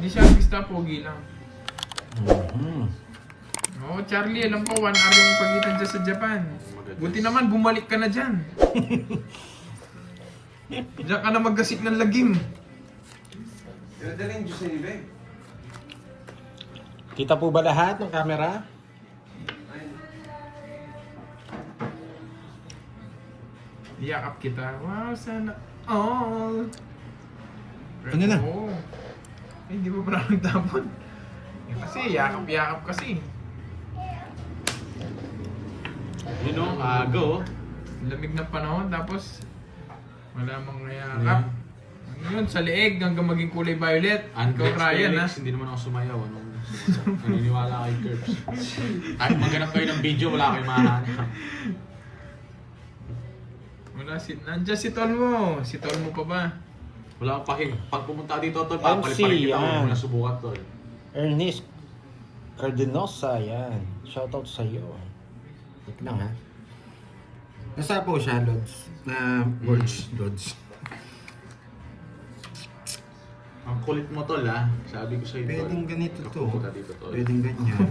Hindi siya artista, pogi lang. Mhm. Oo, Charlie, alam ko, 1 hour yung pagitan dyan sa Japan. Buti naman, bumalik ka na dyan. Diyan ka na maggasik ng lagim. Dala yung juice ni Beng. Kita po ba lahat ng camera? Yakap kita. Wow, sana all. Ano na? Oo. Eh, hindi mo pa na nagtapon. Eh, kasi, yakap-yakap kasi. Yun o, agaw. Lamig ng panahon, tapos wala mang yakap. Yun, sa leeg hanggang maging kulay violet. Ikaw, Ryan, ha? Hindi naman ako sumayaw. Naniniwala kay Curbs. Kahit maghanap kayo ng video, wala kayong mahanap. Wala si... Nandiyan si Tol mo. Si Tol mo pa ba? Wala akong pahin. Pag pumunta dito, tol, MC, papalit pa rin kita. yan. Huwag mo na subukan, tol. Ernest Cardenosa, yan. Shoutout sa iyo. Wait lang ha. Nasa po siya, Lods? Na words, Lods. Ang kulit mo, tol, ha? Sabi ko sa'yo, tol. Pwedeng ganito to. Pupunta dito, tol. Pwedeng ganyan.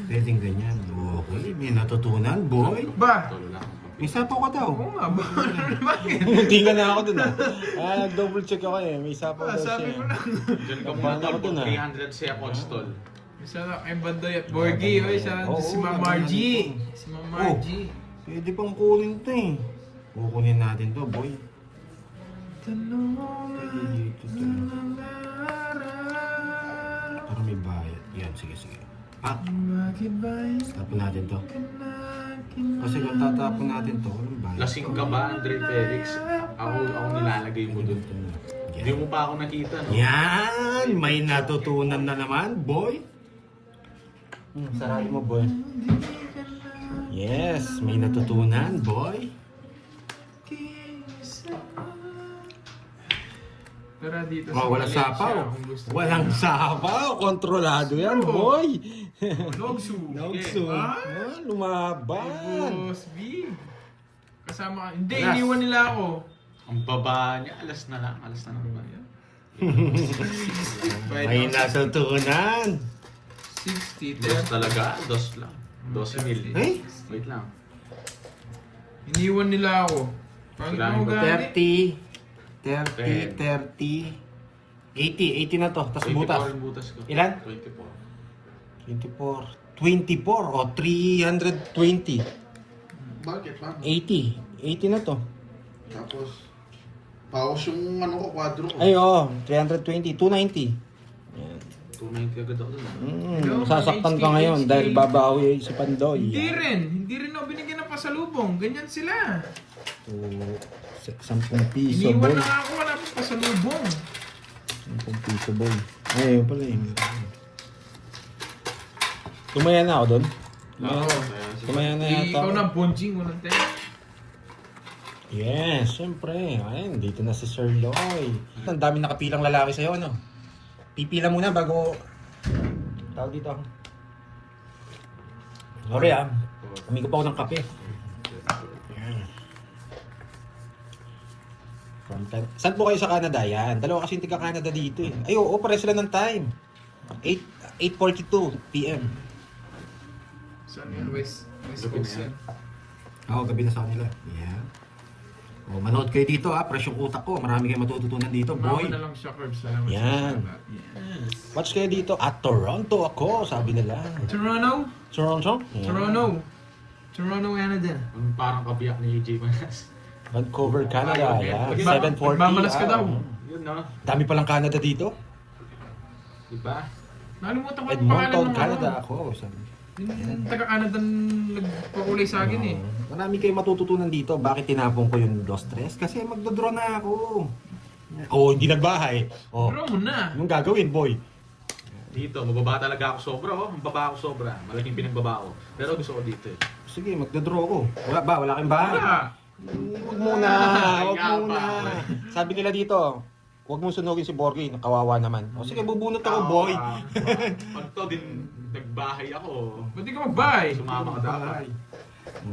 Pwedeng ganyan. Okay, may natutunan, boy. Ba? Tol, wala akong May sapaw ka daw. Oo nga ba? Bakit? Munti ka na ako dun ah. Nag-double check ako eh. May sapaw daw Sabi siya. ko lang. Diyan ka muna, tol. Ako dun, For ah. 300 seconds, tol. Isa lang kay Bandoy at Borgie. Oy, siya Oo, si Ma'am oo, Margie. ganun. Si Ma'am Margie. Pwede pang kunin to eh. Kukunin natin to, boy. Pwede dito to. Para may bayad. Yan, sige, sige. Pak! Tapon natin to. Kasi kung tatapon natin to, walang bayad. Lasing ka ba, Andre Felix? Ako nilalagay mo dun. Hindi mo pa ako nakita, no? Yan! May natutunan na naman, boy. Sarali mo, boy. Yes, may natutunan, boy. Pero dito Oh, walang Valencia, sapaw. kung gusto Walang mo. sapaw. Kontrolado yan, Oo. boy. Logsu. Nogso. Ah, Lumaban. Boss B. Kasama ka. Hindi, Alas. iniwan nila ako. Ang baba niya, alas na lang ba yan? May natutunan. 60, Dos talaga, dos lang. 12 mil. Ay? Wait lang. Iniwan nila ako. Pangit Kailangan mo ko gani. 30, 80 na to. Tapos 24 butas. yung butas ko. Ilan? 24. 24 o 320. Bakit? Paano? 80 na to. Tapos, paus yung ano ko, kwadro ko. Ay, oo. 320. 290. Yan. 290 agad ako dun. Sasaktan ka ngayon dahil babawi si Pandoy. Hindi rin. Hindi rin ako binigyan ng pasalubong. Ganyan sila. 10 piso, Iniwan boy. na nga ako. Wala pa pasalubong. 10 piso, boy. Ay, yun pala eh. Tumaya na ako doon. Tumaya na yata. Ikaw na, bonjing. Walang tayo. Yes, syempre. Ayun, dito na si Sir Loy. Ang dami nakapilang lalaki sa'yo, ano? Pipila muna bago... Tawag dito. Sorry ah. Umigo pa ako ng kape. Yan. Saan po kayo sa Canada? Yan. Dalawa kasi tiga Canada dito eh. Ay, oo, pare sila ng time. 8:42 p.m. Saan yun? West Gabi Coast na yan. Oo, gabi na sa kanila. Yeah. Oh, manood kayo dito ah, fresh yung utak ko. Marami kayong matututunan dito, boy. Boy. na lang siya, Curbs. Salamat Yan. Yes. Watch kayo dito. At Toronto ako, sabi nila. Toronto? Toronto? Yeah. Toronto, Canada. Ang parang kabiyak ni AJ Manas. Vancouver, Canada. Yeah. 7:40. Magmamalas ka daw. Yun, no? Dami palang Canada dito. Diba? Nakalimutan ko yung pangalan Edmonton, ng Canada ano. ako. Sabi. Yung taga-Canada nagpakulay sa akin eh. Marami kayong matututunan dito. Bakit tinapon ko yung dos stress? Kasi magdodraw na ako. Oh, hindi nagbahay. Oh, Draw mo na. anong gagawin, boy? Dito, mababa talaga ako sobra, oh. Mababa ako sobra. Malaking pinagbaba ko. Pero gusto ko dito, eh. Sige, magdodraw ako. Wala ba? Wala kang bahay? Wala. Huwag muna. Huwag muna. Sabi nila dito, huwag mong sunugin si Borgie. Kawawa naman. O sige, bubunot ako, boy. Pag to din, nagbahay ako. Ba't di ka mag-buy? Sumama ka dapat.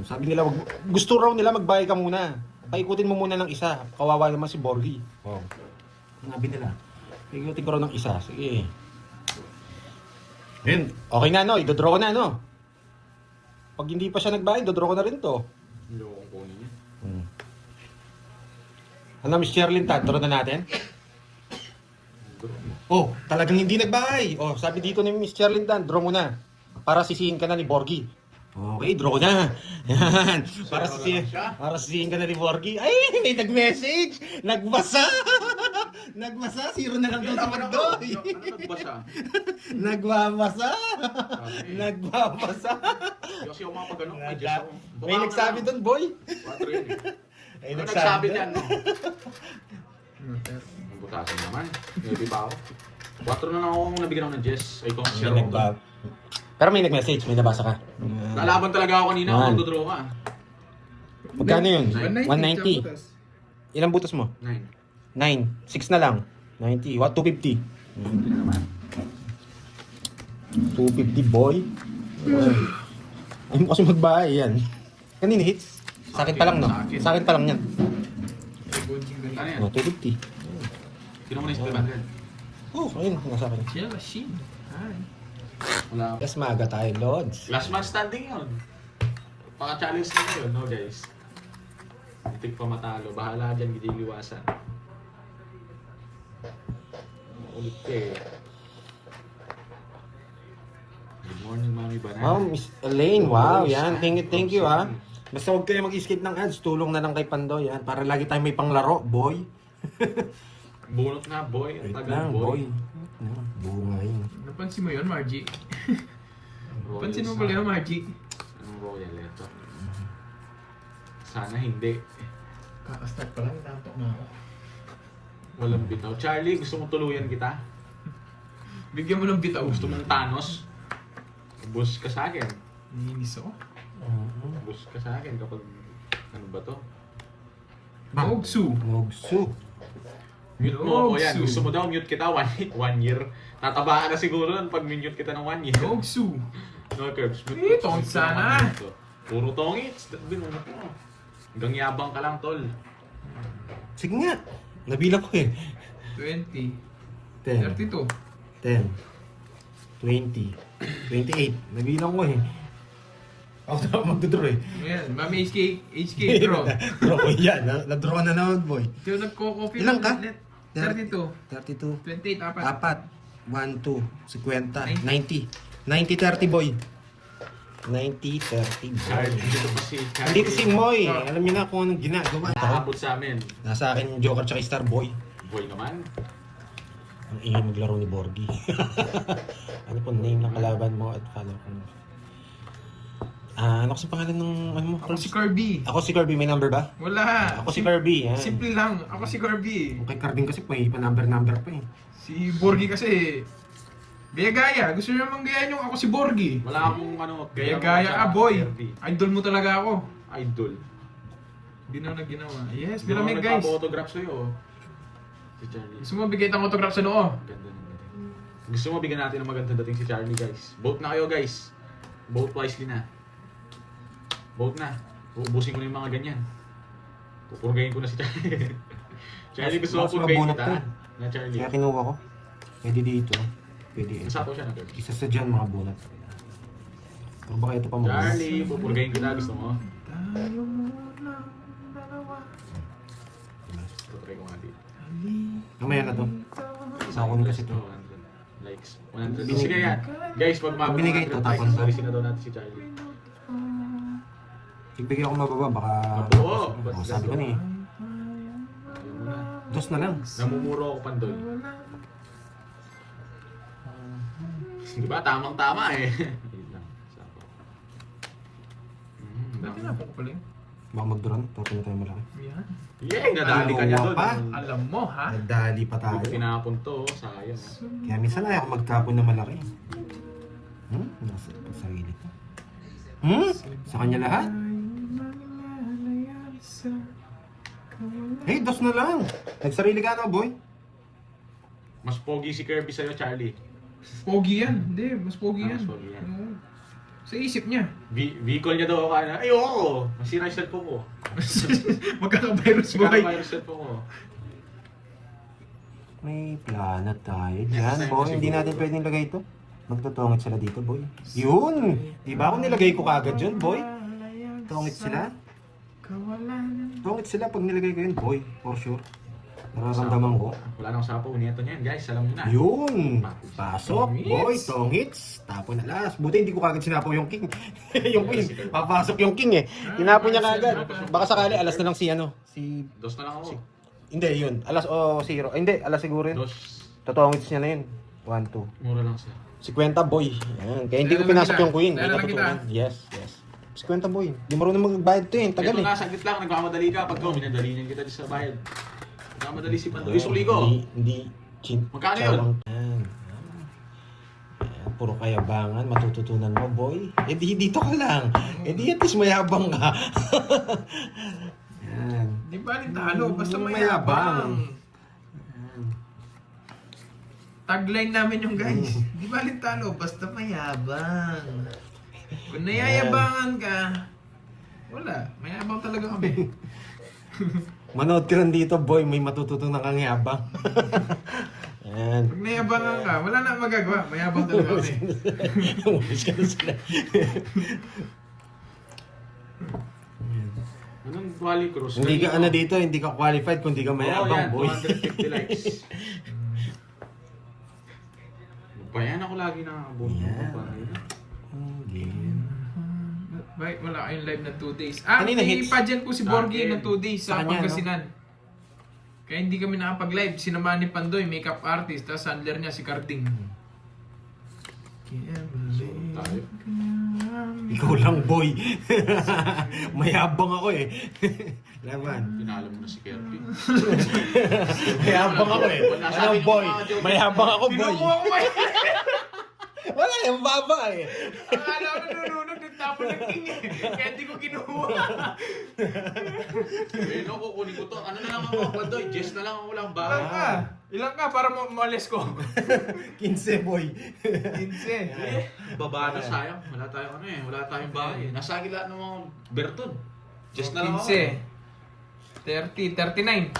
Sabi nila, gusto raw nila magbahay ka muna. Paikutin mo muna ng isa. Kawawa naman si Borgie. Oh. Sabi nila. Igutin ko rin ng isa. Sige. Yun. Okay na, no? Idodraw ko na, no? Pag hindi pa siya nagbayad, idodraw ko na rin to. Hindi ko kung kunin niya. Ano, Miss Sherlyn, draw na natin? Oh, talagang hindi nagbayad. Oh, sabi dito ni Miss Sherlyn, draw mo na. Para sisihin ka na ni Borgie. Okay, draw ko na. Yan. Para sisihin ka na ni Borgie. Ay, may nag-message. Nagbasa. Nagbasa. Zero na lang daw sa Magdoy. Nagbasa. Nagbabasa. Nagbabasa. Kasi ako mga pag-ano, may Diyos ako. May nagsabi doon, boy. 4 yun eh. May Ano nagsabi doon. niyan? Ang butasan naman. Maybe ba ako? 4 na lang ako nabigyan ako ng Jess. Ay, kung May share ako. nagba- Pero may nag-message, may nabasa ka. Lalaban talaga ako kanina Man. kung magdodraw ka. Magkano yun? 190. 190. Ilang butas mo? 9. 9. 6 na lang. 90. What? 250. 250, boy. Ay mo kasi magbahay yan. Kanina hits? Sa akin pa lang, no? Sa akin pa lang yan. Ano yan? Oh, 250. Sino mo na yung 500? Oh, ayun. Nasa akin. Yeah, machine. Hi. Wala. Yes, maaga tayo, Lods. Last man standing yun. Paka-challenge na yun, no guys? Muntik pa matalo. Bahala dyan, hindi liwasan. Ulit ka eh. Good morning, Mami Banana. Wow, Miss Elaine. Wow, yan. Thank you, ha. Basta huwag kayo mag-skip ng ads. Tulong na lang kay Pandoy, yan. Para lagi tayo may panglaro, boy. Bunot na, boy. Ang Wait tagal, lang, boy. boy. Bunga yun. Napansin mo yun, Margie? Royal Pansin mo sa- pala yun, Margie? Anong royal ito? Sana hindi. Kakastart pa lang, natok na ako. Walang bitaw. Charlie, gusto mo tuluyan kita? Bigyan mo ng bitaw. Gusto mong Thanos? Bus ka sa akin. Niinis ako. Bus ka sa akin kapag... Ano ba to? Mogsu. Mogsu. Mute mo ako yan. Mogsu. Gusto mo daw mute kita 1 year. Tatabaan na siguro nun pag mute kita ng 1 year. Mogsu. No curbs. Eh, tongit sana. Puro tongits. Binunod mo. Hanggang yabang ka lang, tol. Sige nga. Nabilang ko eh. 20. 10, 32. 10, 20, 28. Nabilang ko eh. Ako na magdodraw eh. Ayan, Mami HK Pro. Draw ko yan. Na-draw na naman, boy. Ito nagko-copy. Ilang ka? 32. 32. 28, apat. Apat. 1, 2, 50, 90. 90, 30, boy. 90, 30, boy. Charlie, dito pa si Charlie. Andito si Moy. Alam niyo na kung anong ginagawa. Nakaabot sa amin. Nasa akin yung Joker tsaka Star Boy. Boy naman. Ang ingay maglaro ni Borgie. Ano po name ng kalaban mo at follow ko? Ano kasi pangalan ng ano mo? Ako si Kirby. Ako si Kirby, may number ba? Wala. Ako si Kirby, yan. Simple lang. Ako si Kirby. Kay Carding kasi may pa-number pa eh. Si Borgie kasi gaya-gaya. Gusto niyo naman gayahin yung ako si Borgie. Wala akong ano. Gaya-gaya ka, boy. Idol mo talaga ako. Idol. Hindi na ginawa. Yes, Pero bilamig guys. nagpapa-autograph sa'yo. Si Charlie. Gusto mo bigay ng autograph sa noo? Ganda ng dating. Gusto mo bigyan natin ng magandang dating si Charlie, guys. Vote na kayo, guys. Vote wisely na. Vote na. Uubusin ko na yung mga ganyan. Pupurgayin ko na si Charlie. Charlie, gusto mo Mas purgayin mabunot kita? to. Na Charlie. Kaya kinuha ko. Pwede dito. Pwede ito. Nasapaw siya na, girl. Isa sa dyan mga bunat. Pero baka ito pa mga Charlie, pupurgayin kita. Gusto mo? Tayo muna dalawa. Tutry ko nga dito. Mamaya na to. Sa kunin kasi to. 100 likes. 100. Binig- Sige yan. Guys, pag Pag binigay ito, tapos- sarisin na daw natin si Charlie. Igbigay ako mababa, baka... Mabuo. Oh, sabi ko na eh. Ayun muna. Dos na lang. Namumuro ako pandol. Di ba? Tamang-tama eh. Wait lang. Sapaw. Dati na po ko pala yun. Baka mag-drone, tapos na tayo malaki. Yan. Yay! Nadali ka niya Ano doon. pa? Alam mo ha? Nagdali pa tayo. Tinapon to. Sayang. Kaya minsan ayaw ko magtapon na malaki. Nasa sarili ko. Sa kanya lahat? Hey, dos na lang. Nagsarili ka na, boy. Mas pogi si Kirby sa'yo, Charlie. Pogi yan. Hindi, mas pogi yan. Mas pogi yan. Oo. Sa isip niya. Vehicle niya daw ako na, ay oo! Masira yung cellphone ko. Magkaka-virus boy. Magkakabayar yung cellphone ko. May plano tayo Yes, dyan, boy. Hindi natin pwedeng lagay ito. Magtutungit sila dito, boy. Yun! Di ba ako nilagay ko kagad yun, boy? Tungit sila. Tungit sila pag nilagay ko yun, boy. For sure. Nararamdaman ko. Wala nang sapaw. Nieto niyan, guys. Alam niyo na. Yun! Pasok, boy. Tungits. Tapon na last. Buti hindi ko kagad sinapaw yung king. Yung king. Papasok yung king eh. Tinapon niya kagad. Baka sakali, alas na lang si ano. Si... Dos na lang ako. Hindi, yun. Alas o zero. Hindi, alas siguro yun. Dos. Totongits niya na yun. 1, 2. Mura lang siya. 50 boy. Yan. Kaya hindi ko Dala lang pinasok kita. yung queen. Hindi Dala lang natutunan. Yes, yes. 50 boy. Hindi marunong magbayad to eh. Tagal Ito eh. nga, saglit lang. Nagmamadali ka. Pag minadali niyan kita sa bayad. Nagmamadali si Pandoy. Suli ko. Hindi. Magkano yun? Yan. Yan. Puro kayabangan. Matututunan mo boy. Eh di dito ka lang. Eh di at least mayabang ka. Yan. Di ba rin talo? Basta Mayabang. mayabang. Tagline namin yung guys. Di ba rin talo? Basta mayabang. Kung nayayabangan ka, wala. Mayabang talaga kami. Manood ka lang dito boy. May matututunan kang yabang. Yan. Pag nayabangan ka, wala na magagawa. Mayabang talaga kami. Umalis ka na sila. Anong Wally Cruz? Hindi ka ano dito, hindi ka qualified kung hindi ka mayabang, boy. 250 likes. Bayan ako lagi nakakabuto. Yeah. Hindi. Bakit wala kayong live na 2 days? Ah, Kanina may hits. pageant po si Borgie Akin. na 2 days Sa sa kanya, Pangasinan. Kaya hindi kami nakapag-live. Sinamahan ni Pandoy, makeup artist, tapos handler niya si Carding. Tayo. Ikaw lang, boy. Mayabang ako eh. Laban. Pinalo mo na si Kirby. Mayabang ako eh. Wala sa Ano, akin boy? yung mga joke. Mayabang ako, boy. Kinukuha ko ba yun? Wala, yung baba eh. Akala ko nununod ng tapon ng king eh. Kaya hindi ko kinuha. Eh, no, kukunin ko to. Ano na lang ako, Pandoy? Jess na lang ako lang ba? Ilang ka? Ilang ka para malis ko? 15, boy. 15. Baba na sayang. Wala tayong ano eh. Wala tayong bahay eh. Nasa gila ng mga Berton. Jess na lang ako. 15. 30, 39.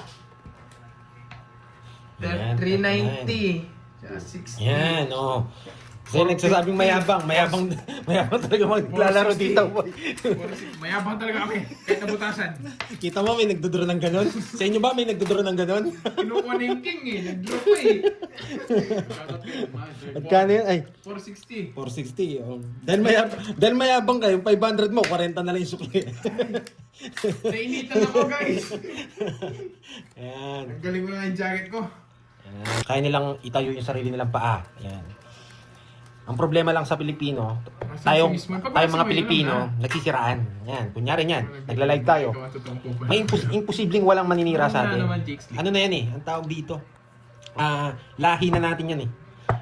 Yan, 390. 60. Yan, oh. Kasi nagsasabing mayabang talaga maglalaro dito, boy. Mayabang talaga kami. Kahit nabutasan. Kita mo, may nagdodoro ng ganon? Sa inyo ba may nagdodoro ng ganon? Kinukuha na yung king eh. Nag-drop pa eh. Magkano yun? Ay, 460. 460. Oh. Dahil mayabang kayo, 500 mo, 40 na lang yung sukli. Nainitan ako guys. Ayan. Ang galing mo na yung jacket ko. Ayan. Kaya nilang itayo yung sarili nilang paa. Ayan. Ang problema lang sa Pilipino, tayong mga Pilipino, nagsisiraan. Yan, kunyari yan, nagla-live tayo. May imposibleng walang maninira sa atin. Ano na yan eh, ang tawag dito. Lahi na natin yan eh.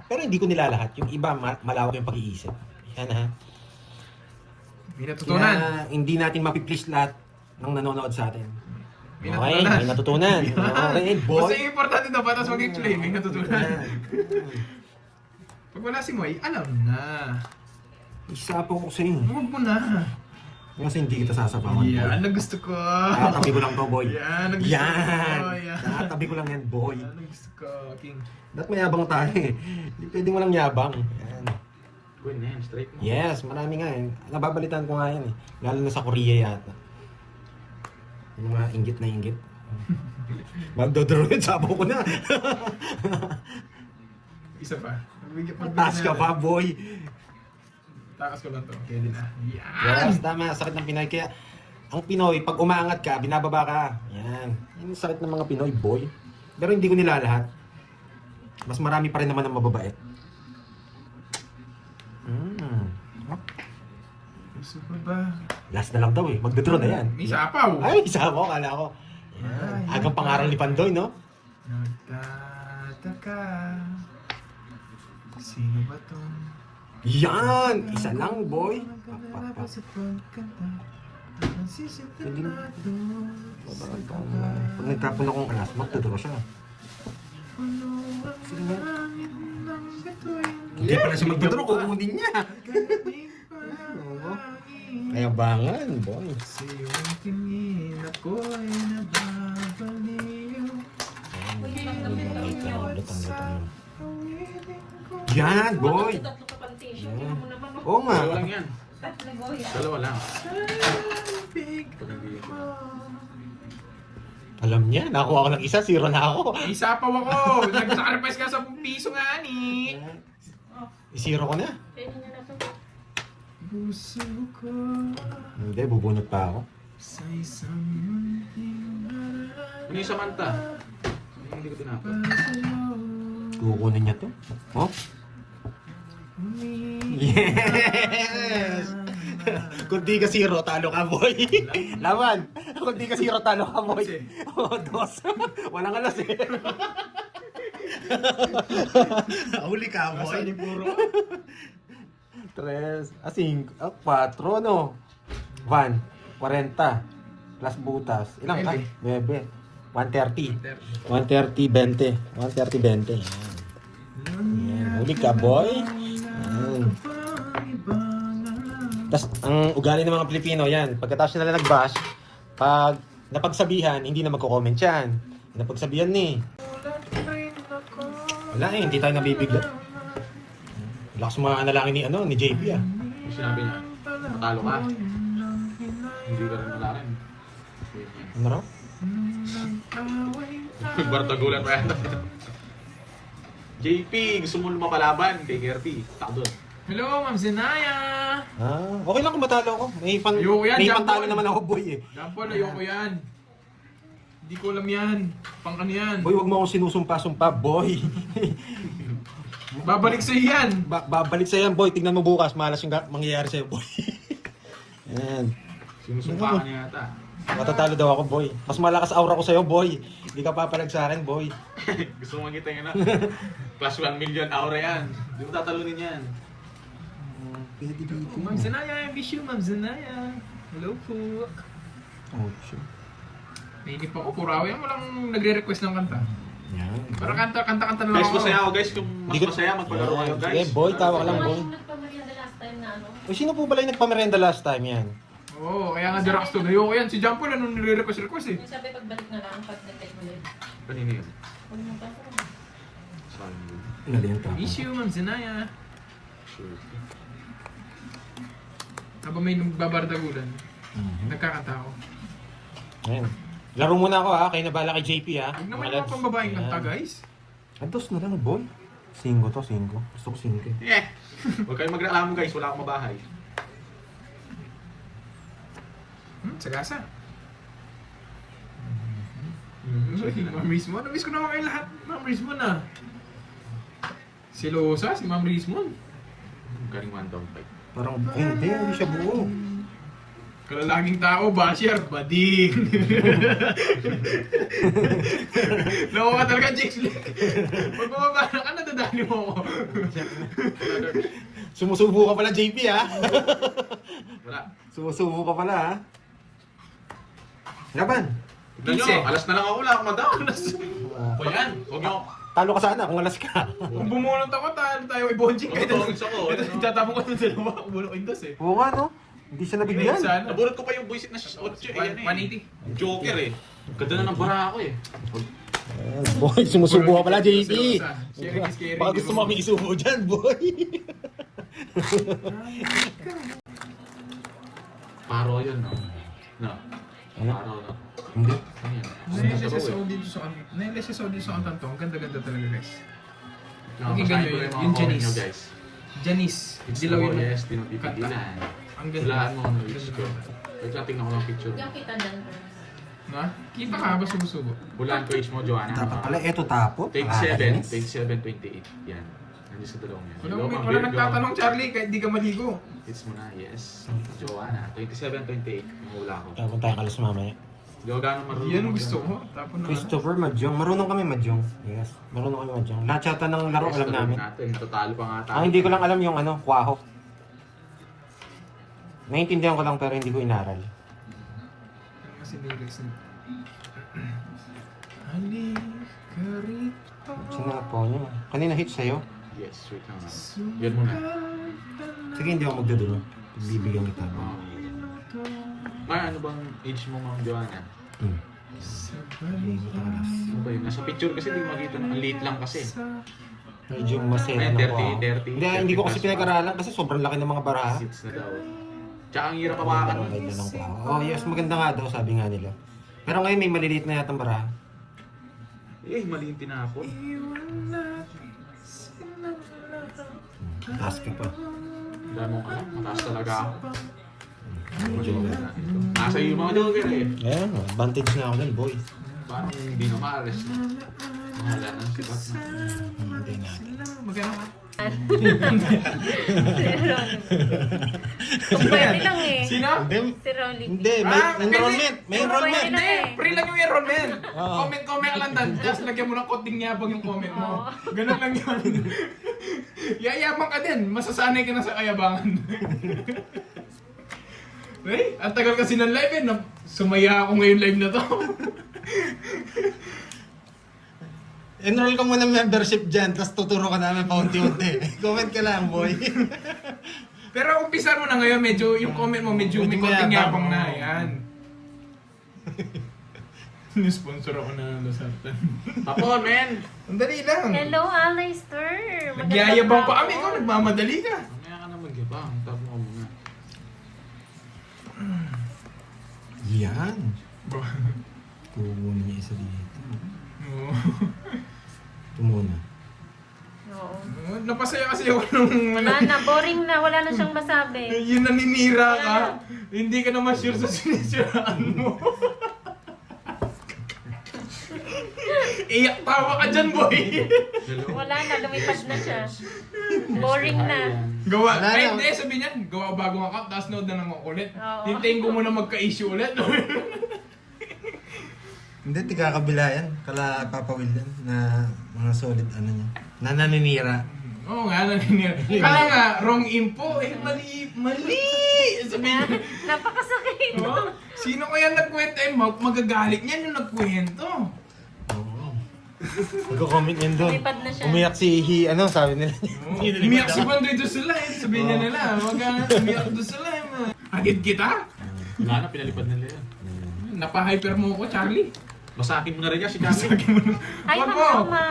Pero hindi ko nilalahat. Yung iba, malawak yung pag-iisip. Yan ha. May natutunan. Kaya hindi natin mapiplease lahat ng nanonood sa atin. May Okay, natutunan. may natutunan. Okay, boy. Basta yung importante na batas mag-explain, may natutunan. Pag wala si Moy, alam na. Isapaw ko sa inyo. Huwag mo na. Kasi hindi kita sasapawan, boy. Yan ang gusto ko. Tatabi ko lang to, boy. Yan ang gusto ko. Yan! Tatabi ko lang yan, boy. Yan ang gusto ko, King. Dapat mayabang tayo eh. Hindi pwedeng walang yabang. Yan. Gawin na yan, straight mo. Yes, marami nga eh. Nababalitaan ko nga yan eh. Lalo na sa Korea yata. Yung mga inggit na inggit. Magdodoro yun, sabaw ko na. Isa pa. Taas ka pa, boy. Takas ko lang to. Kaya din ah. Yan! Yes, tama. Sakit ng Pinoy. Kaya, ang Pinoy, pag umaangat ka, binababa ka. Yan. Yung sakit ng mga Pinoy, boy. Pero hindi ko nilalahat. Mas marami pa rin naman ang mababait. Gusto ko ba? Last na lang daw eh. Magdodoro na yan. May sapaw. Ay, sabaw. Kala ko. Yan. Agang pangaral ni Pandoy, no? Nagtataka. Sino ba to? Yan! Isa lang, boy. Hindi na. Pag nagtapon akong alas, magdodoro siya. Hindi pala siya magdodoro, kukunin niya. Kayabangan, boy. Sa iyong tingin ako'y nababaliw. Wait lang, lutang. Yan, boy! Tatlo ka pang tissue. Tingnan mo naman. Oo nga. Dalawa lang yan. Tatlo, boy. Dalawa lang. Pag hindi ko na. Alam niya, nakuha ko ng isa, zero na ako. Isapaw ako. Nag-sacrifice ka sa 10 piso nga ni. Zero ko na. Pwede niya na to. Puso ko Hindi, bubunot pa ako. sa isang munting Ano yung Samantha? Hindi ko tinapos. Kukunin niya to. Oh? Yes! Kung di ka zero, talo ka, boy. Laban! Kung di ka zero, talo ka, boy. Oh, dos. Walang alas eh. Huli ka, boy. Tres. Cinco. Cuatro, no? 1. 40. Plus butas. Ilang ka? 9. 130. 130, 20. 130, 20. Yan. Huli ka, boy. Yan. Tapos, ang ugali ng mga Pilipino, yan. Pagkatapos nila nag-bash, pag napagsabihan, hindi na magko-comment yan. Napagsabihan ni. Wala eh, hindi tayo nabibigla. Lakas mga analangin ni, ni JP ah. Yung sinabi niya, matalo ka. Hindi ka rin malakin. Ano raw? Bartagulan pa yata. JP, gusto mo lumapalaban kay KRP. Tako doon. Hello, Ma'am Zenaya. Okay lang kung matalo ako. Ayoko yan, may jump pantalo ball. naman ako, boy eh. Dampol, ayoko yan. Hindi ko alam yan. Pang ano yan. Boy, wag mo akong sinusumpa-sumpa, boy. Babalik sa yan. Babalik sa'yo yan, boy. Tingnan mo bukas, malas yung mangyayari sa'yo, boy. Yan. Sinusumpa ka niya yata. Matatalo daw ako, boy. Mas malakas aura ko sa'yo, boy. Hindi ka papalag sa akin, boy. Gusto mo makita yun na? Plus 1 million aura yan. Hindi mo tatalunin yan. Pwede dito. Ma'am Zenaya, I miss you, Ma'am Zenaya. Hello po. Oh, shit. Nainip ako, puraw yan. Walang nagre-request ng kanta. Yan. Para kanta na lang Guys, ako. masaya ako guys. Kung mas masaya, magpalaro kayo guys. Sige, boy, tawa ka lang, Ano boy. yung nagpamerienda last time na ano? O, sino po pala yung nagpamerenda last time yan? Oo, kaya nga Dirax to. Ayoko yan. Si Jampol, anong nire-request eh. Yung sabi pagbalik na lang pag nag-take ulit. Kanina yun. Huwag mo pa ako. Sayang yun. Naliyan ka. Miss you, Ma'am Zenaya. Sure. Habang may nagbabardagulan, nagkakanta ako. Ayan. Laro muna ako ha, kayo na bala kay JP ha. Huwag naman Mga yung lads. pang babaeng kanta, Ayan. guys. Antos na lang, boy. 5 to, 5. Gusto ko 5. Yeah. Huwag kayong magreklamo guys. Wala akong mabahay. Sagasa. Ma'am Rizmon. Namiss ko naman kayo lahat. Ma'am Rizmon na. Si Losa, si Ma'am Rizmon. Galing 1 down 5. Parang, hindi siya buo. Kalalaging tao, basher, bading. Loko ka talaga, Jigs. Pag bumaba na ka, nadadali mo ako. Sumusubo ka pala, JP ha. Wala. Sumusubo ka pala ha. Laban. Tignan nyo, 15. alas na lang ako. Wala akong madown. O yan. Huwag nyo. Talo ka sana kung alas ka. Kung bumunot ako, tayo ay bonjing. Kahit Matutulog ako. tatapong ko ng dalawa, bumulo indos eh. Oo nga no. Hindi siya nabigyan. Sana. Nabunod ko pa yung buisit na 8 eh. Yan eh. 180. Joker eh. Ganda na ng bara ako eh. Boy, sumusubo ka pala, JP. Sharing is caring. Baka gusto mo kami isubo dyan, boy. Paro yun, no? No. Ano? Paro, no? Hindi. Ano yan? Na-LSSO dito sa na-LSSO dito sa kantang to. Ang ganda-ganda talaga, guys. Nakakasahin ko yung mga comment nyo, guys. Janice. It's Dilaw the yun. yes, pipigilan. Ang ganda. Hulaan mo ano reach ko. Wait lang, tingnan ko ng picture. Diyan kita dyan. Na? Kita ka ba sumusubo? Hulaan ko age mo, Joanna. Dapat pala, eto tapo. 27, 28. Yan. Nandiyan sa dalawang yan. Hello, Ma'am Wala Virgo. nagtatanong, Charlie, kahit di ka maligo. It's mo na, yes. Joanna. 27, 28. Mahula ko. Tapon tayo kalas mamaya. Hindi ako gano'ng marunong. Yan ang gusto ko. Tapon na. Christopher Mahjong. Marunong kami Mahjong. Yes. Marunong kami Mahjong. Lahat yata ng laro alam namin. Natin. Tatalo pa nga tayo. Ang hindi ko lang alam yung kwaho. Naiintindihan ko lang pero hindi ko inaral. Ano kasi lyrics na? Halika rito. Sinapo niyo. Kanina hit sa'yo. Yes, wait lang. Yan muna. Sige, hindi ako magdudulo. Bibigyan kita. May ano bang age mo, Ma'am Joanna? Ano ba yun? Nasa picture kasi di makita na. Ang liit lang kasi. Medyo masaya Ayun, na 30. Hindi ko kasi pinag-aralan kasi sobrang laki ng mga baraha. Seats na daw. Tsaka ang hirap pawakan nun. Ganda ng tao. Oh yes, maganda nga daw sabi nga nila. Pero ngayon may maliliit na yatang baraha. Eh, mali yung tinapon. Taas ka pa. Dami mong alam, mataas talaga ako. Nasa iyo mga joker eh. Ayan, advantage na ako dun, boy. Parang hindi na maalis. Wala na si Batman. Hindi na. Magkano ka? Kung pwede lang eh. Sino? Hindi, Si Rolly. hindi, may Ah, enrollment. May enrollment. Hindi, free lang yung enrollment. Oo. Comment lang dan. Just lagyan mo ng konting yabang yung comment mo. Ganun lang yun. Yayabang ka din. Masasanay ka na sa kayabangan. Hey, ang tagal kasi ng live eh. Sumaya ako ngayon live na to. Enroll ka muna membership dyan, tapos tuturo ka namin paunti-unti. Comment ka lang, boy. Pero umpisa mo na ngayon, medyo yung comment mo medyo may Medyo konting mayabang. yabang na. Yan. Sponsor ako na Losartan. Tapon, men! Ang dali lang. Hello, Alistair. Nagyayabang pa kami. Ikaw nagmamadali ka. Mamaya ka na magyabang. Tap mo muna. Yan. Kukunin niya isa dito. Oo. Ito muna. Oo. Napasaya kasi ako nung Wala na, boring na. Wala na siyang masabi. yun naninira ka. Hindi ka naman sure sa sinisiraan mo. Iyak tawa ka dyan, boy. Hello? Wala na, lumipad na siya. Boring na. Gawa, Wala ay na. hindi, sabi niyan, gawa bagong account, tapos nood na naman ulit. Oo. Hintayin ko muna magka-issue ulit. Hindi, tiga kabila yan. Kala Papa Will yan na mga solid ano niya. Na naninira. Oo nga, naninira. Kaya nga, wrong info. Eh, mali! Sabi niya, Napakasakit. oh, sino kaya nagkwento? Eh, magagalit niyan yung nagkwento. Oo. Magko-comment yan doon. Lumipad na siya. Umiyak si ano, sabi nila. Umiyak si Pandre doon sa live. Sabihin niya nila, umiyak doon sa live. Agad kita? Wala na, pinalipad nila yan. Napahyper mo ko, Charlie. Masakin mo na rin yan si Johnny. Hi, Wag mo. mama.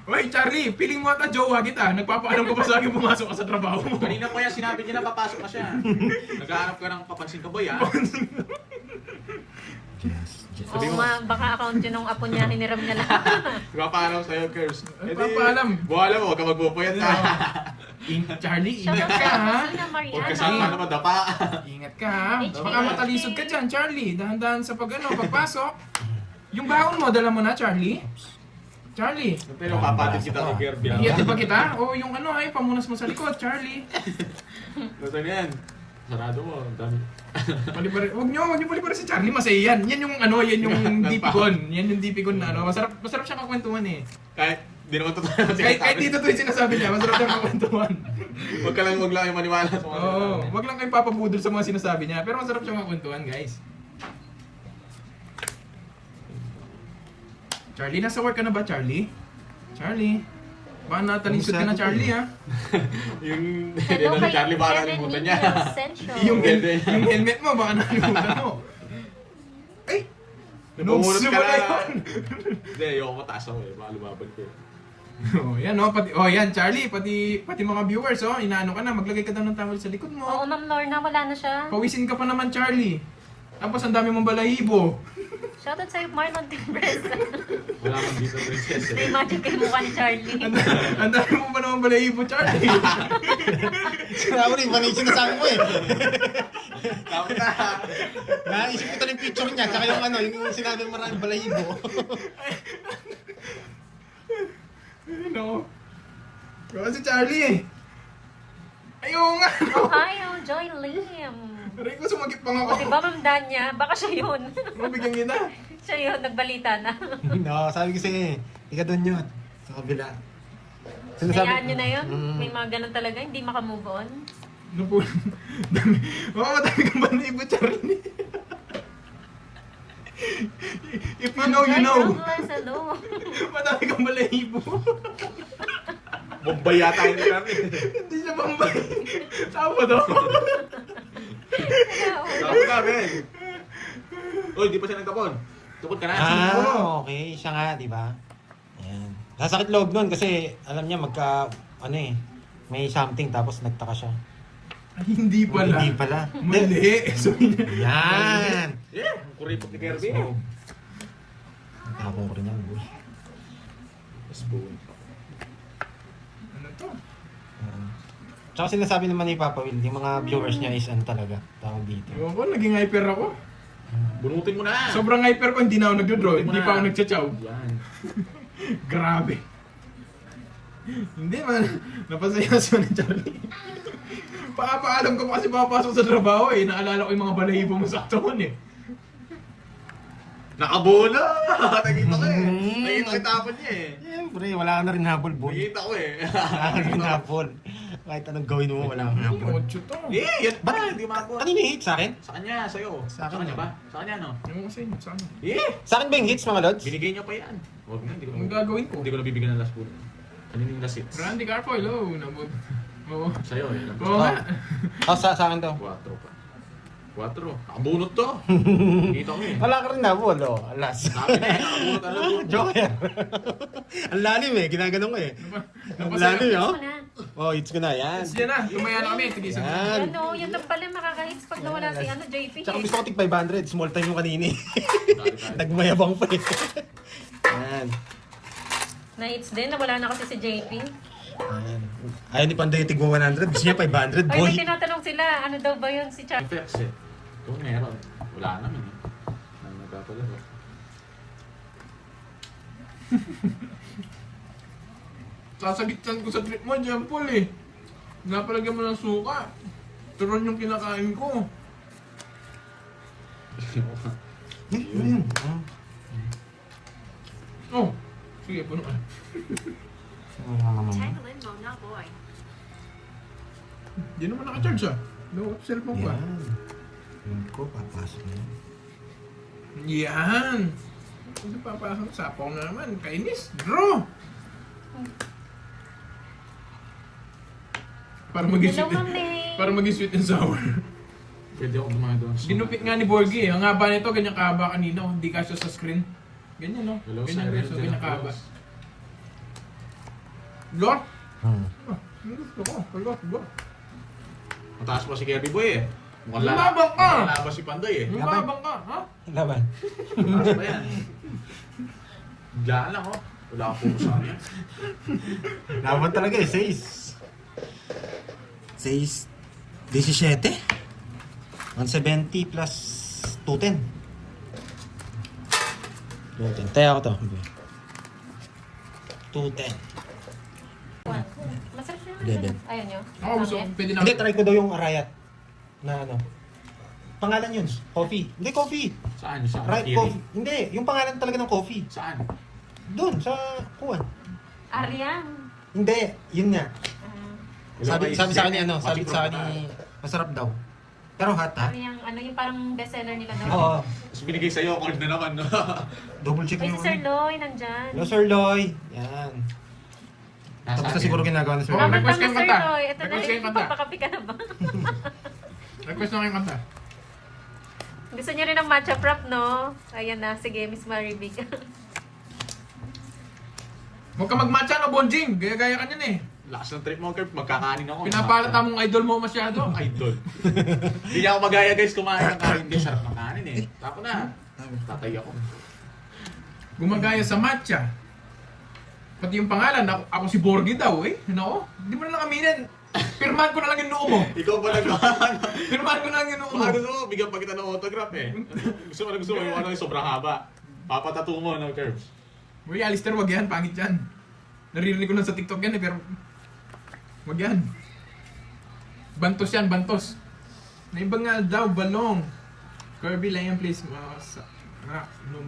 Oy, Charlie, piling mo ata jowa kita. Nagpapaalam ka pa sa akin pumasok ka sa trabaho mo. Kanina pa yan, sinabi niya na papasok na siya. Naghahanap ka ng papansin ka boy, ha? Oo nga, baka account yun ng apo niya, hiniram niya lang. Nagpapaalam sa'yo, Kers. Nagpapaalam. Buhala mo, huwag ka magpupuyat ha. Charlie, Shout ingat out ka ha. sa Sina Huwag ka Mariana. sa naman dapa. Ingat ka ha. HB. Baka matalisod ka dyan, Charlie. Dahan-dahan sa pagpasok. Yung baon mo, dala mo na, Charlie. Charlie. Pero papatid kita kay Kirby. Iyat ba kita? O yung ano ay, pamunas mo sa likod, Charlie. Nasaan yan? Sarado mo, ang dami. Palipari. Huwag niyo palipari si Charlie, masaya yan. Yan yung ano, yan yung dipikon. Yan yung dipikon na ano. Masarap siya kakwentuhan eh. Kahit, di naman totoo naman Kahit dito to yung sinasabi niya, masarap siya kakwentuhan. Huwag lang yung maniwala sa mga Oo, wag lang kayong papabudol sa mga sinasabi niya. Pero masarap siya kakwentuhan, guys. Charlie, nasa work ka na ba, Charlie? Charlie? Baka natalisod ka na, Charlie, ha? Yung, Hello yung kay Charlie baka Ellen nalimutan niya. Nino Central. Yung helmet mo, baka nalimutan mo. Ay! Napumunot ka Nung na. yun. Hindi, ayoko mataas ako eh. Baka lumaban ko eh. Oh, yan yan Charlie, pati mga viewers, oh, inaano ka na, maglagay ka daw ng towel sa likod mo. Oo, Ma'am Lorna, wala na siya. Pawisin ka pa naman, Charlie. Tapos ang dami mong balahibo. Shoutout sa'yo, Marlon Timbres. Wala man dito, princess eh. Na-imagine kayo mukha ni Charlie. Ang dami mong ba naman balahibo, Charlie? Sinabi rin, mali sinasabi mo eh. Tama na. Naisip ko ito yung picture niya, tsaka yung ano, yung sinabi maraming balahibo. No. Kasi Charlie eh. Ayaw nga, no. Ohio, Joy Liam. Aray ko, sumagip pa nga O, ako. diba, Ma'am Danya? Baka siya yun. Mabigyan kita. Siya yun, nagbalita na. No, sabi ko sa'yo eh, ika doon yun, sa kabila. Hayaan nyo na yun. Mm. May mga ganun talaga, hindi makamove on. Napunan. Dami. Madami kang balahibo, Charlie. If you know, you Joy know. Douglas, hello. Madami kang balahibo. Bombay yata yun namin. Hindi siya bambay. Saan ba to? Tama namin. Uy, di pa siya nagtapon. Tupod ka na. Okay. Siya nga, di ba? Ayan. Sasakit loob nun kasi alam niya may something tapos nagtaka siya. Ay, hindi pala. Hindi pala. Mali. Sabi niya. Yan! Yeah, kuripot ni Kirby. So, Natapon ko rin yan, boy. Spoon. Ano to? Tsaka sinasabi naman ni Papa Will, yung mga viewers niya is ano talaga, tawag dito. Ewan ko, naging hyper ako. Bunutin mo na. Sobrang hyper ko, hindi na ako nagdodraw. Bunutin mo Hindi na. pa ako nagchachaw. Yan. Grabe. Hindi man, napasaya siya ni Charlie. Pakapaalam ko pa kasi papasok sa trabaho eh. Naalala ko yung mga balahibo mo sa taon eh. Nakabola! Nakita ko eh. Nakita ko yung tapon niya eh. Siyempre, wala ka na rin habol, boy. Nakita ko eh. Wala ka na rin habol. Kahit anong gawin mo, wala kang habol. Ocho to. Eh, yan ba? Hindi makakuha. Kanino yung hits sa akin? Sa kanya, sa'yo. Sa akin kanya eh. ba? Sa kanya no? Yung kasi, sa ano? Eh! Sa akin ba yung hits, mga lods? Binigay niya pa yan. Huwag na, hindi ko Ang gagawin ko? Hindi ko nabibigyan ng last pool. Ano yung last hits? Randy Garfoyle, oh. Oo. Sa'yo eh. Oo nga. Sa akin daw. 4 pa. 4. Nakabunot to. Kita ko eh. Wala ka rin habol, oh. Alas. Sabi na eh, nakabunot. Ano bunot? Joker. Ang lalim eh, ginaganon ko eh. Ang lalim eh, oh. Ito na. Oh, hits ko na, yan. Yan na, tumaya na kami. Sige, isa. Yan. Yan o, yun lang pala makaka-hits pag nawala si JP. Tsaka gusto ko tig 500, small time yung kanini. Nagmayabang pa eh. Yan. Na-hits din, nawala na kasi si JP. Ayan. Ayaw ni Panday tig 100, gusto niya 500, Ay, boy. may tinatanong sila, ano daw ba yun si Charlie? Effects eh. Kung meron, wala naman eh. Nang nagpapalaro. Sasagitan ko sa trip mo, Jampol eh. Napalagyan mo ng suka. Turon yung kinakain ko. Ano yun? Oh, sige, puno ka. Di naman naka-charge ah. No, cellphone pa. Yan. Yun ko, papasok na. Yan. Hindi papasok. Sapaw na naman. Kainis. Draw! Para maging Hello, sweet. Mami. Para maging sweet and sour. Pwede ako dumaan doon. Ginupit nga ni Borgie eh. Ang haba nito, ganyan kahaba kanina. oh. Hindi kasya sa screen. Ganyan no? Hello, Ganyan Siren. guys, oh, ganyan kahaba. Lot? Hmm. Ah, ang gusto ko. Lot, lot. Mataas pa si Kirby Boy eh. Mukhang Lumabang ka! Mukhang labas si Panday eh. Lumabang ka, ha? Laban. Mataas pa yan. Biglaan lang oh. Wala akong puso sa kanya. Laban talaga eh, 6. 6. 17. 170 plus 210. 210. Taya ko to. 210. Masarap siya. Deben. Ayaw nyo? Ako gusto, pwede na. Hindi, try ko daw yung Arayat. Na ano. Pangalan yun, coffee. Hindi, coffee. Saan? Saan? Right, Kiri? coffee. Hindi, yung pangalan talaga ng coffee. Saan? Doon, sa kuwan. Arian. Hindi, yun nga. Ah, Sabi sa akin ni ano, sabi sa akin ni masarap daw. Pero hot ha? Arian, ano yung parang bestseller nila daw. Oo. Tapos binigay sa'yo, card na naman. No? Double check Ay, mo si Sir Loy, nandyan. Hello, Sir Loy. Yan. Tapos na siguro ginagawa na Sir Oh, Loy. request Tama, kayong Sir kanta. Loy. Ito na Request rin, kayong kanta. papakapi ka na ba? Request na kayong kanta. Gusto niyo rin ng matcha prop, no? Ayan na, sige, Miss Maribig. Huwag ka magmatcha no, Bonjing. Gaya-gaya ka niyan eh. Lakas ng trip mo, Kirby. Magkakanin ako. Pinapalata mong idol mo masyado. Idol. Hindi niya ako magaya guys kumain ng kanin. Hindi, sarap ng kanin eh. Tako na. Tatay ako. Gumagaya sa matcha. Pati yung pangalan, ako si Borgie daw eh. Nako, hindi mo na lang aminin. Pirmahan ko na lang yung noo mo. Ikaw ba Pirmahan ko na lang yung noo mo. Mga gusto mo, bigyan pa kita ng autograph eh. Gusto mo yung ano yung sobrang haba. Papatato mo ng curves. Uy, Alistair, wag yan. Pangit yan. Naririnig ko lang sa TikTok yan eh, pero... Wag yan. Bantos yan, bantos. Naibangal daw, balong. Kirby, lang yan please.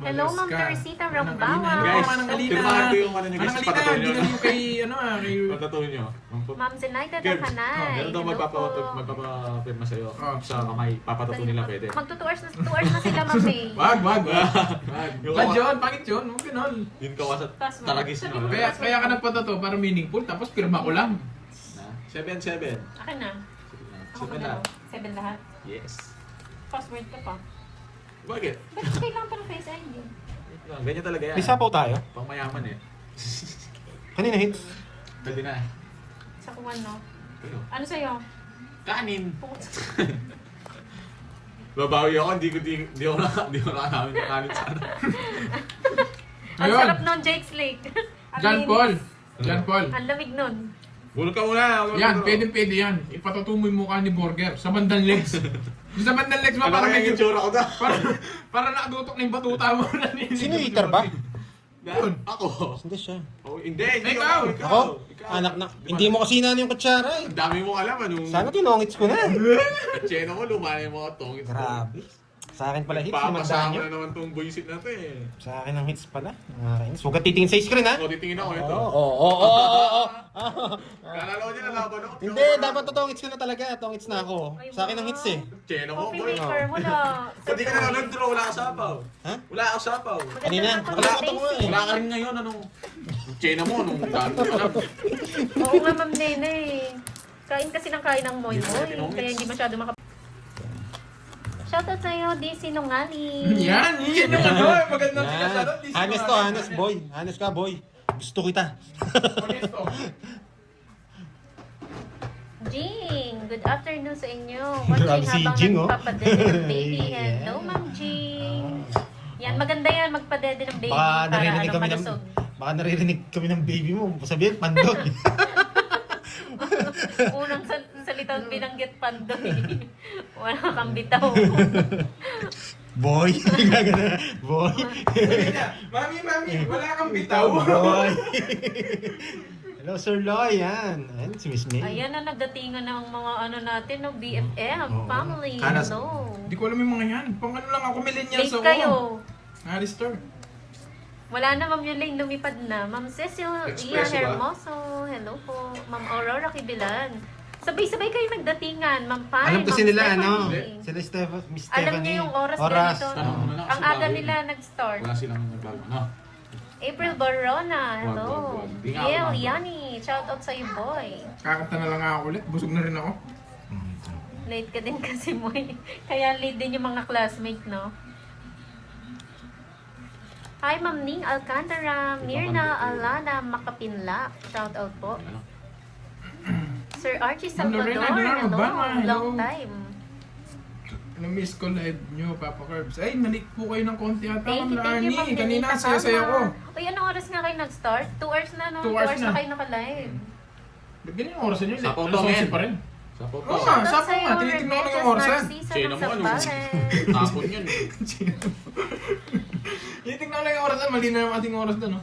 Hello, Ma'am Teresita Rambawa. Guys, Manang Alina. pirmahan ko yung ano nyo guys. Manang Alina, Patato hindi nyo. na yung kay, ano ah, kay... Patato nyo. Ma'am Zenaida Curbs. Dahanay. Meron daw Hello po. magpapapirma sa'yo. Oh. Sa kamay, papatato nila pwede. Magto 2 hours na sila, Ma'am May. Wag. Yung Bad kawa- yun, pangit yun. Huwag ganon. Yun kawasat Pass mo. talagis no. Kaya ka nagpatato para meaningful, tapos pirma ko lang. 7-7. Akin na. Ako 7 na. na. 7 lahat. Yes. Password ka pa. Bakit? Ba't kailangan pa ng face ID? Ganyan talaga yan. May sapaw tayo. Pang mayaman eh. Kanina hits. Pwede na. Sa kuwan, no? Pero, Ano sa'yo? kanin. Pukot. Babawi ako, di ako nakakamin ng kanin sana. Ang Ayun. sarap nun, Jake's Lake. Ang John linis. Paul. John Paul. Ang lamig nun. Bulog ka muna. Yan, pwede yan. Ipatuto mo yung mukha ni Burger sa bandang legs. Yung sa bandang legs mo, Ano parang kaya yung medyo... tsura ko na? Para nakadutok na yung batuta mo. Sino yung eater ba? Yun. Ako. Hindi siya. Oh, hindi Ikaw. Ako? Anak na. Hindi mo kasi inano yung kutsara eh. Ang dami mo alam, anong... Sana tinongits ko na. Katsena mo, lumayan mo ako tongits. Grabe. Sa akin pala hits, Papasama limandaan nyo. na naman tong buisit na to eh. Sa akin ang hits pala. Nakakainis. Huwag ka titingin sa screen ha. O, titingin ako ito. Oo. Kalala ko niya, nalaban ako. Hindi, dapat totongits ko na talaga. Tongits na ako. Sa akin ang hits eh. Tsena mo, Coffee boy. maker, wala. Hindi ka na nag-draw, wala ka sapaw. Ha? Wala ka sapaw. Kanina, nakalakotok mo eh. Wala ka rin ngayon, anong... Tsena mo, anong dami mo alam. Oo nga, Ma'am Nene. Kain kasi ng kain ng moy-moy. Kaya hindi masyado makap... Shoutout sa'yo, di sinungaling. Yan yung ano. Magandang sinasagot. Yan. Honest to, honest boy. Honest ka boy. Gusto kita. Honesto. Jing, good afternoon sa inyo. Watching Grabe si habang Jing, oh. nagpapadede ng baby. Yeah. Hello, Ma'am Jing. Yan, maganda yan, magpadede ng baby. Baka para naririnig kami ng malusog. baka naririnig kami ng baby mo. Sabihin, pandog. Unang salitang binanggit pandoy. Wala kang bitaw. Boy. Gagana. Boy. Mami, wala kang bitaw. Boy. Hello, Sir Loy. Yan. Ayan, si Miss May. Ayan na, nagdatingan ng mga ano natin, no, BFF, Oo. family. Kanas- Hello. Hindi ko alam yung mga yan. Pang ano lang ako, millennials Late ako. kayo. Alistair. Wala na, Ma'am Yulene, lumipad na. Ma'am Cecil Ian Expresso ba? Hermoso. Hello po. Ma'am Aurora Kibilan. Sabay-sabay kayo nagdatingan. Ma'am Pai, Alam kasi Ma'am nila, ano, Stephanie. sila Miss Stephanie. Alam niyo yung oras ganito. Tanong mo na lang Ang kasi aga bago nila yun. nag-start. Wala silang nagbago, no? April Barona, hello. Wag. Di nga ako Biel, mabag. Yani, shout out sa'yo, boy. Kakanta na lang ako ulit. Busog na rin ako. Late ka din kasi mo eh. Kaya late din yung mga classmate, no? Hi, Ma'am Ning Alcantara, Mirna Alana Makapinlak. Shout out po. Ano? Sir Archie Hello, Salvador, Lorena, hello. Obama, hello. Long time. Na-miss ko live nyo, Papa Curbs. Ay, nalik po kayo ng konti ata, Thank Ma'am you, Ma'am Lani. Kanina, Denita saya-saya ko. Kama. Uy, anong oras nga kayo nag-start? 2 hours na, no? 2 2 hours hours na na. kayo naka-live. Ba't ganyan yung orasan nyo? Sa Alas photo, 11 men. pa rin. Sa po Oo po. nga. Shoutout sapo sa'yo, nga, tinitignan ko lang yung Remedios orasan. Narcisa Sino ng mo, ano? Zambales. Tapon yun. Tinitignan ko lang yung orasan. Mali na yung ating oras doon, no?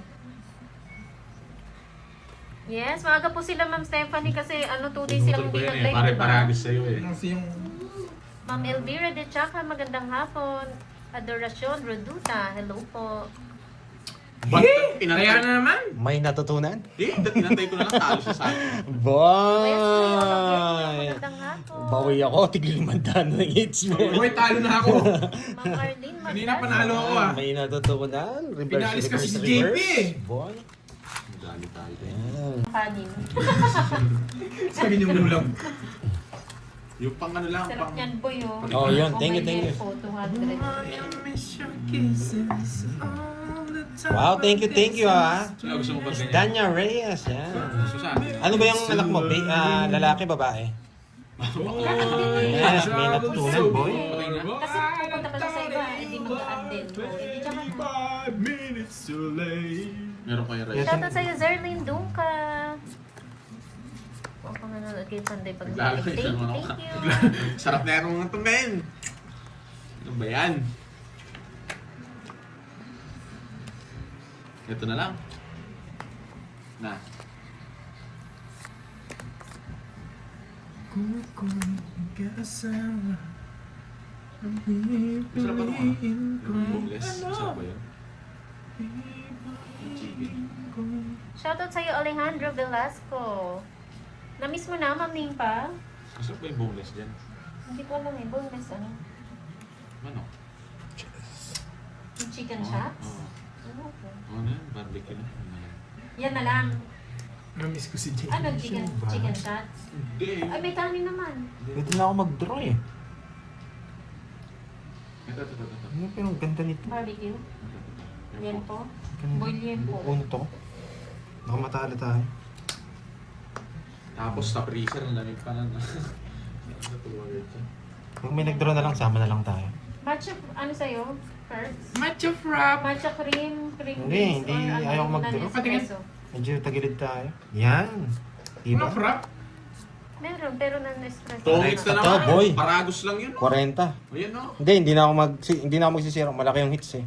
Yes, maaga po sila, Ma'am Stephanie, kasi 2 days silang hindi Tinutuloy ko yan eh. nag-live, diba? Pare-paragis sa'yo eh. Kasi yung... Ma'am Elvira de Chaca, magandang hapon. Adoracion Roduta, hello po. Ba't Kaya inantay? na naman. May natutunan? Inantay ko na lang talo siya sa akin. Boy! Magandang hapon. Bawi ako, tiglimandaan ng hits mo. Uy, talo na ako. Ma'am Arlene Kanina Magdas. panalo ako, ah. May natutunan. Reverse, Pinalis kasi reverse, si JP, reverse. eh. Boy. Dali tayo din. Yan. Kanin. Sabi niyo ulam. Yung pang ano lang, Sarap pang... yan, boy, oh. Oh, yun. Thank you, thank you. Po, 200. Wow, thank you ah. Sino gusto mo ba ganyan? Danya Reyes, yan. Gusto sa akin. Ano ba yung anak mo? Lalaki, babae? Yes, may natutunan, boy. Kasi pupunta pa siya sa iba, hindi mag-add din. Hindi tsaka na. 5 minutes too late. Meron ko yung rice. Shoutout sa'yo, Zerlyn Dungka. Huwag kang nanonood kay Panday pag Lalo thank yung ano you. ka. Sarap na yan mga ito, men. Ano ba yan? Ito na lang. Na. Kung kasama ang Masarap pa naman. pipiliin ko. Yung boneless. Ano? Masarap ba yun? Yung chicken. Shoutout sa'yo, Alejandro Velasco. Na-miss mo na, Ma'am Ning pa? Masarap ba yung boneless dyan? Hindi ko alam eh, boneless ano? Ano? Yung chicken shots? Oo. Ano po? Ano yan? Barbecue na. Ano yan? Yan na lang. Na-miss ko si Jay. Ano, chicken shots? Hindi. Ay, may kanin naman. Pwede na ako mag-draw eh. Ito. Ano pero ang ganda nito. Barbecue. Yan po. Ganda. Boil yan po. Buon to. Baka matalo tayo. Tapos sa freezer, ang lamig pa na. Natulog ito. Pag may nag-draw na lang, sama na lang tayo. Matcha, ano sa'yo? First? Matcha frap. Matcha cream Hindi, base, or ayaw ko mag-draw. non-espresso? Medyo tagilid tayo. Yan. Diba? Ano frap? Meron, pero non-espresso. Tongits na Ito, naman. boy. Paragos lang yun. 40. Ayan no. Hindi na ako magsisira. Malaki yung hits eh.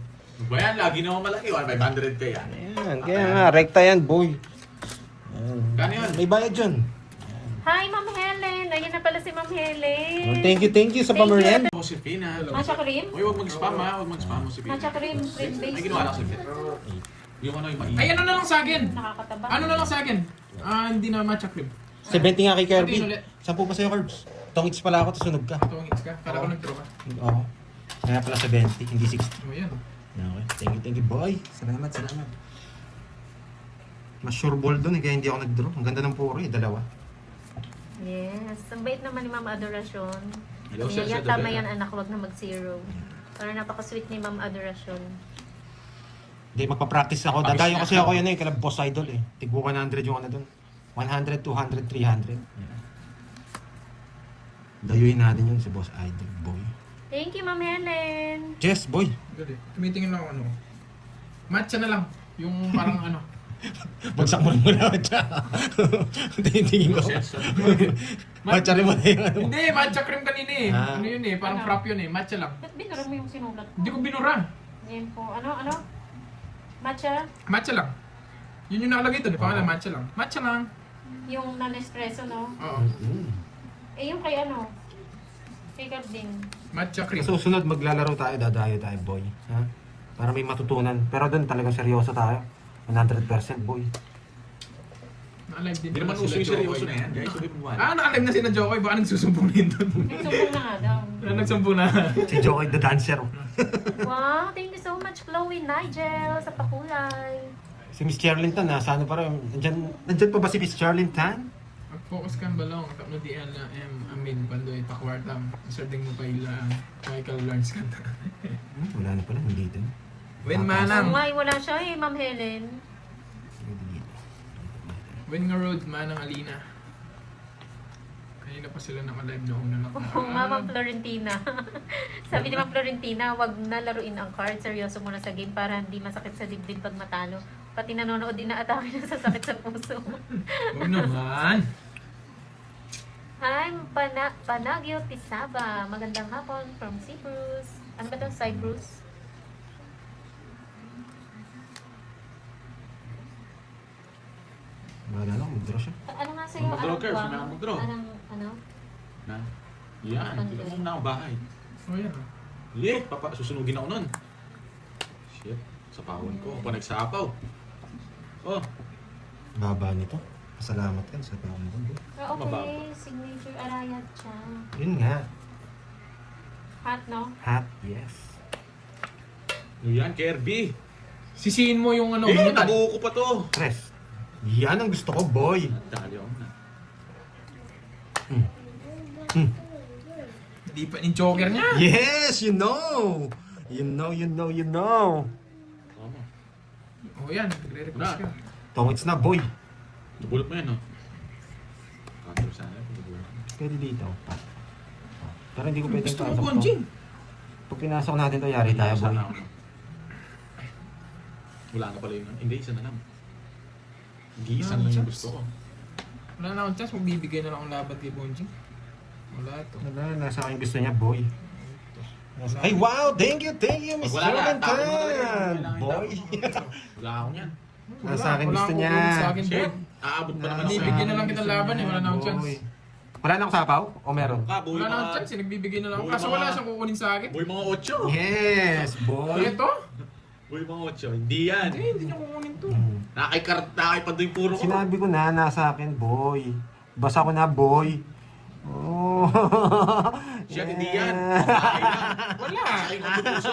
Ba yan, lagi naman malaki. 500 kaya. Ayan, kaya nga, rekta yan, boy. Ayan. Kano yun? May bayad yun. Hi, Ma'am Helen! Ayun na pala si Ma'am Helen. Oh, thank you sa Thank you. pameriend. Ako si Pina. Matcha cream? Uy, huwag mag-spam ha. Huwag mag-spam mo si Pina. Matcha cream base. Ay, ginawa lang si Pina. Yung ano yung mainit. Ay, ano na lang sa akin? Nakakataba. Ano na lang sa akin? Hindi na matcha cream. 70 nga kay Kirby. Pati ulit. 10 pa sa'yo, Curbs. Tongits pala ako, tapos sunog ka. Tongits ka. Kala ko nag-draw ka. Oo. Kaya pala 70, hindi 60. O yan. Okay. Thank you, boy. Salamat. Mas sure ball doon kaya hindi ako nag-draw. Ang ganda ng puro dalawa. Yes. Ang bait naman ni Ma'am Adoracion. Hello, sir, Yan, sir, tama Dobela. yan anak, wag na mag-zero. Parang napaka-sweet ni Ma'am Adoracion. Hindi, magpa-practice ako. Dadayo kasi ako yan kala boss idol eh. Tigbo 100 yung ano doon. 100, 200, 300. Dayuin natin yun si boss idol, boy. Thank you, Ma'am Helen. Yes, boy. Good eh. Tumitingin lang ako ano. Matcha na lang. Yung parang ano. Bagsak mo rin muna siya. Tingin ko. Matcha rin mo na yung ano. Hindi, matcha cream kanina eh. Ah. Ano yun eh, parang Ano? frap yun eh. Matcha lang. Ba't binura mo yung sinulat ko? Hindi ko binura. Yan po. Ano? Matcha? Matcha lang. Yun yung nakalagay doon. Pangalan, matcha lang. Matcha lang. Yung non-espresso, no? Oo. Eh, yung kay ano? Kay Garding. Matcha cream. Sa susunod maglalaro tayo, dadayo tayo, boy. Ha? Para may matutunan. Pero doon talagang seryoso tayo. 100% boy. Na-alive din. Hindi naman pala uso yung sila, seryoso Jokoy. na yan. Guys, sabi mo wala. Na-alive na si na Jokoy. Baka nagsusumbong din doon. Nagsubong na nga daw. Nagsumbong na. Si Jokoy the dancer. Wow, thank you so much, Chloe Nigel, sa pakulay. Si Miss Charlington, nasa ano pa rin? Nandyan pa ba si Miss Charlington? Mag-focus kang balong. Tapno di ala amin. Pando ay pakwartam. Isarding mo pa ila. Michael Lawrence kanta. Wala na pala, nandito. When Oo manang. nga, wala siya eh, Ma'am Helen. When nga road manang Alina. Kanina pa sila naka-live noong una na. Oo nga, Ma'am Florentina. Sabi ni Ma'am Florentina, wag na laruin ang card. Seryoso muna sa game para hindi masakit sa dibdib pag matalo. Pati nanonood din na atake na sa sakit sa puso. Huwag naman. Hi, Panagyo Tisaba. Magandang hapon from Cyprus. Ano ba ito? Cyprus? Wala na, mag-draw siya. Ano nga sa'yo? Mag-draw, Curves. bang- May mag-draw. Anong, ano? Na? Yan. Tignan mo na ang bahay. O yan. Lit, susunugin ako nun. Shit. Sapawan ko. Pa nagsapaw. Oh. Baba nito. Pasalamat ka sa pamilya mo. Ah, okay. Mababa. Signature Arayat siya. Yun nga. Hot, no? Hat, yes. Yan, Kirby. Sisihin mo yung ano. Eh, bunutan. nabuo ko pa to. Tres. Yan ang gusto ko, boy. Dali ako na. Hindi pa yung joker niya. Yes, you know. You know. Tama. O yan. Nagre-request ka. Tongits na, boy. Nabulot mo yan, no? Counter sana. Nabulot. Pwede dito. Pero hindi ko pwede Gusto mo pasok to. Gonjing? Pag pinasok natin to, yari tayo, boy. Sana ako na. Wala na pala yun. Hindi, isa na lang. Hindi, isa na lang yung gusto ko. Wala na akong chance. Magbibigay na lang akong laban kay Bonjing. Wala ito. Wala, nasa akin gusto niya, boy. Ay, wow! Thank you, Miss Pag wala na, tapon mo talaga yun. Jonathan! Kailangan Boy! Wala ako niyan. Nasa akin Wala gusto akong niya. kukunin Sa akin, Shit. boy. Aabot pa naman ako. Binibigyan na lang kita laban eh. Wala na akong chance. Wala na akong sapaw? O meron? Buhay Wala na akong mga... chance. Nagbibigay na lang ako. Boy, Kaso mga- wala siyang kukunin sa akin. Buhay mga 8. Yes, boy! Ito? Buhay mga 8. Hindi yan. Hindi niya kukunin to. Nakay yung puro ko. Sinabi ko na, nasa akin, boy. Basa ko na, boy. Oh. Shit, hindi yan. Kain lang. Wala. Kain ko yung puso.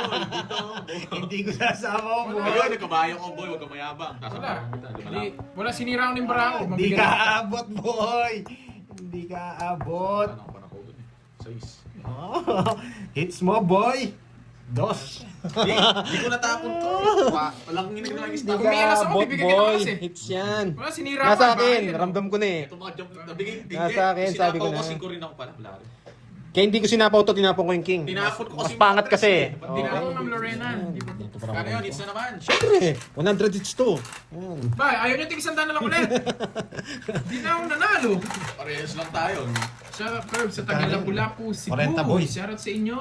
Dito. Hindi ko sasama, boy. Ayun, nagkabayo ko, boy. Huwag ka mayabang. Wala. Sasama kita. Di ba Hindi. lang? Wala sinira ko ng barako. Hindi ka abot, boy. Hindi ka abot. Ano ako pa na ko dun eh. Sais. Oh. Hits mo, boy. Dos. Di ko natapon to. Walang ginagawa yung Hindi stop. Umiilas ka, ako, bot bibigyan kita boy. kasi. Hits yan. Wala, sinira Nasa ko, akin, bakit? ramdam ko na eh. Ito mga jump, nabigay, Nasa akin, sabi ko na. Sinapaw ko, 5 rin ako pala. Wala rin. Kaya hindi ko sinapaw to, tinapon ko yung king. Tinapon ko kasi Mas pangat yung kasi. Ba't Hindi na Okay. ako, Ma'am Lorena. Hindi po. Kano yun, hits na naman. Siyempre, 100 hits to. Yan. Ba, ayaw nyo tig-isandaan na lang ulit. Hindi na ako nanalo. Parehas lang tayo. Sa Curve, sa Tagalapu-Lapu, Cebu. 40 boy. Shoutout sa inyo.